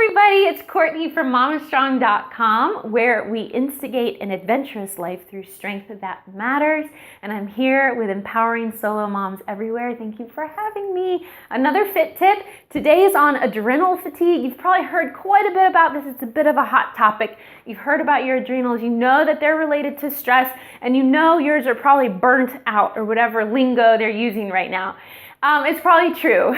everybody, it's Courtney from MOMMASTRONG.com, where we instigate an adventurous life through strength that matters. And I'm here with empowering solo moms everywhere. Thank you for having me. Another fit tip. Today is on adrenal fatigue. You've probably heard quite a bit about this. It's a bit of a hot topic. You've heard about your adrenals. You know that they're related to stress, and you know yours are probably burnt out or whatever lingo they're using right now. It's probably true.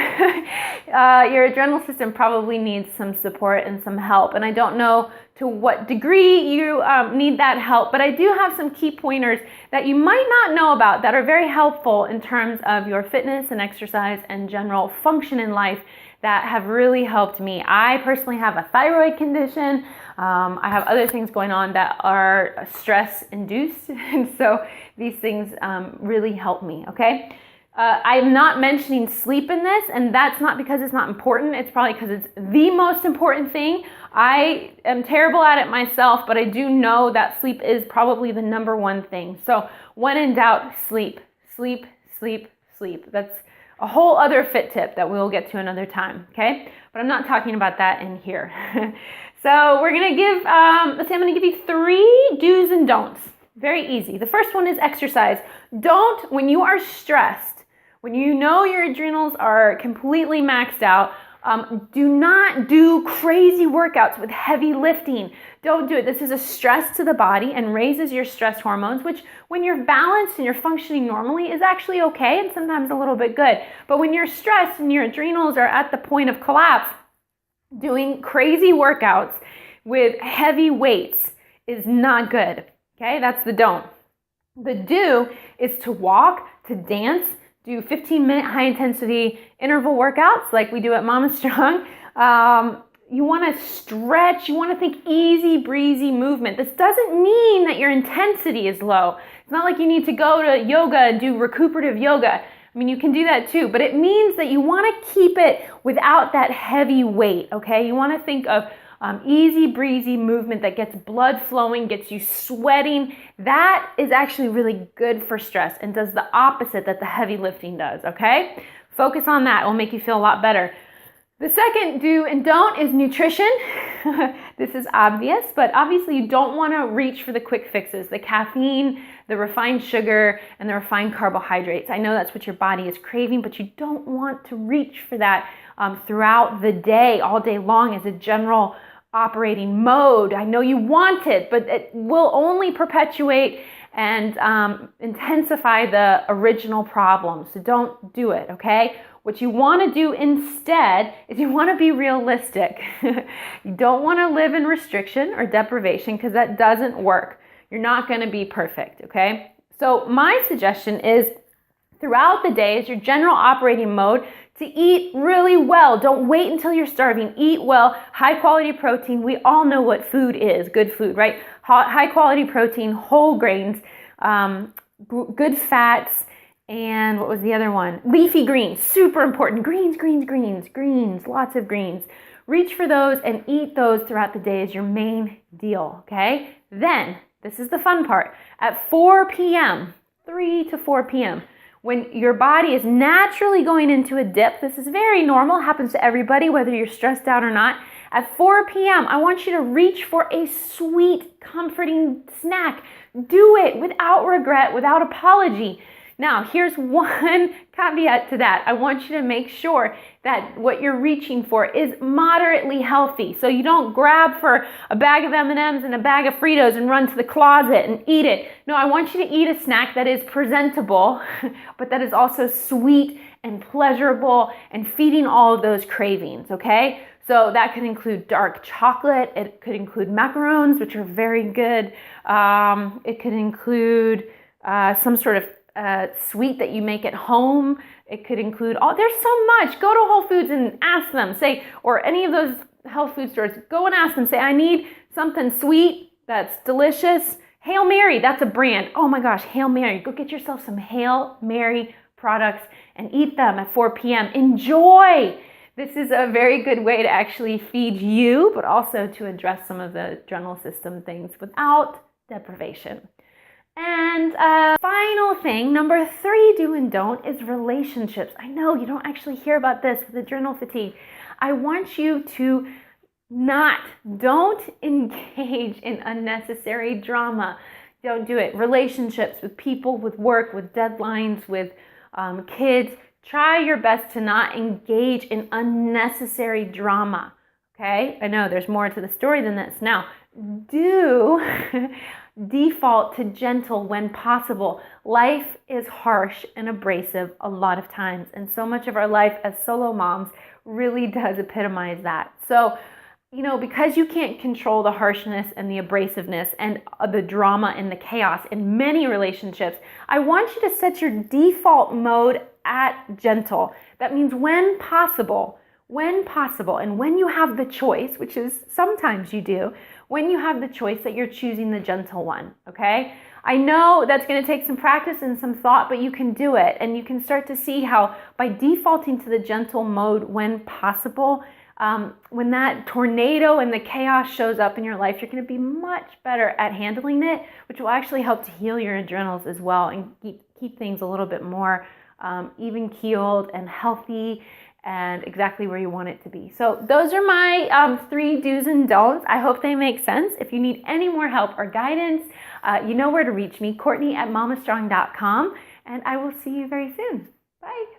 Your adrenal system probably needs some support and some help. And I don't know to what degree you need that help, but I do have some key pointers that you might not know about that are very helpful in terms of your fitness and exercise and general function in life that have really helped me. I personally have a thyroid condition. I have other things going on that are stress induced. And so these things really help me, okay? I'm not mentioning sleep in this, and that's not because it's not important. It's probably because it's the most important thing. I am terrible at it myself, but I do know that sleep is probably the number one thing. So when in doubt, sleep, sleep, sleep, sleep. That's a whole other fit tip that we'll get to another time, okay? But I'm not talking about that in here. So we're going to give, let's say I'm going to give you 3 do's and don'ts. Very easy. The first one is exercise. Don't, when you are stressed, when you know your adrenals are completely maxed out, do not do crazy workouts with heavy lifting. Don't do it. This is a stress to the body and raises your stress hormones, which when you're balanced and you're functioning normally is actually okay and sometimes a little bit good. But when you're stressed and your adrenals are at the point of collapse, doing crazy workouts with heavy weights is not good. Okay, that's the don't. The do is to walk, to dance, do 15-minute high-intensity interval workouts like we do at Mama Strong. You want to stretch. You want to think easy breezy movement. This doesn't mean that your intensity is low. It's not like you need to go to yoga and do recuperative yoga. I mean, you can do that too, but it means that you want to keep it without that heavy weight, okay? You want to think of easy breezy movement that gets blood flowing, gets you sweating. That is actually really good for stress and does the opposite that the heavy lifting does, okay? Focus on that. It will make you feel a lot better. The second do and don't is nutrition. This is obvious, but obviously you don't want to reach for the quick fixes, the caffeine, the refined sugar, and the refined carbohydrates. I know that's what your body is craving, but you don't want to reach for that throughout the day, all day long as a general operating mode. I know you want it, but it will only perpetuate and intensify the original problem. So don't do it, okay? What you want to do instead is you want to be realistic. You don't want to live in restriction or deprivation because that doesn't work. You're not going to be perfect, okay? So my suggestion is throughout the day as your general operating mode to eat really well. Don't wait until you're starving. Eat well, high quality protein. We all know what food is, good food, right? High quality protein, whole grains, good fats, and what was the other one? Leafy greens, super important. Greens, greens, greens, greens, lots of greens. Reach for those and eat those throughout the day as your main deal, okay? Then, this is the fun part. At 4 p.m., 3 to 4 p.m., when your body is naturally going into a dip, this is very normal, happens to everybody, whether you're stressed out or not. At 4 p.m., I want you to reach for a sweet, comforting snack. Do it without regret, without apology. Now, here's one caveat to that. I want you to make sure that what you're reaching for is moderately healthy. So you don't grab for a bag of M&Ms and a bag of Fritos and run to the closet and eat it. No, I want you to eat a snack that is presentable, but that is also sweet and pleasurable and feeding all of those cravings, okay? So that could include dark chocolate. It could include macarons, which are very good. It could include some sort of sweet that you make at home. It could include there's so much. Go to Whole Foods and ask them, say, or any of those health food stores, go and ask them, say, I need something sweet that's delicious. Hail Mary, that's a brand. Oh my gosh, Hail Mary. Go get yourself some Hail Mary products and eat them at 4 p.m. Enjoy. This is a very good way to actually feed you, but also to address some of the adrenal system things without deprivation. And final thing, number 3 do and don't is relationships. I know you don't actually hear about this with adrenal fatigue. I want you to Don't engage in unnecessary drama. Don't do it. Relationships with people, with work, with deadlines, with kids. Try your best to not engage in unnecessary drama. Okay? I know there's more to the story than this. Now, do default to gentle when possible. Life is harsh and abrasive a lot of times, and so much of our life as solo moms really does epitomize that. So, because you can't control the harshness and the abrasiveness and the drama and the chaos in many relationships, I want you to set your default mode at gentle. That means when possible, and when you have the choice, which is sometimes you do, when you have the choice that you're choosing the gentle one, okay? I know that's going to take some practice and some thought, but you can do it, and you can start to see how by defaulting to the gentle mode when possible, when that tornado and the chaos shows up in your life, you're going to be much better at handling it, which will actually help to heal your adrenals as well and keep things a little bit more even-keeled and healthy and exactly where you want it to be. So those are my 3 do's and don'ts. I hope they make sense. If you need any more help or guidance, you know where to reach me, Courtney at MOMMASTRONG.com, and I will see you very soon. Bye.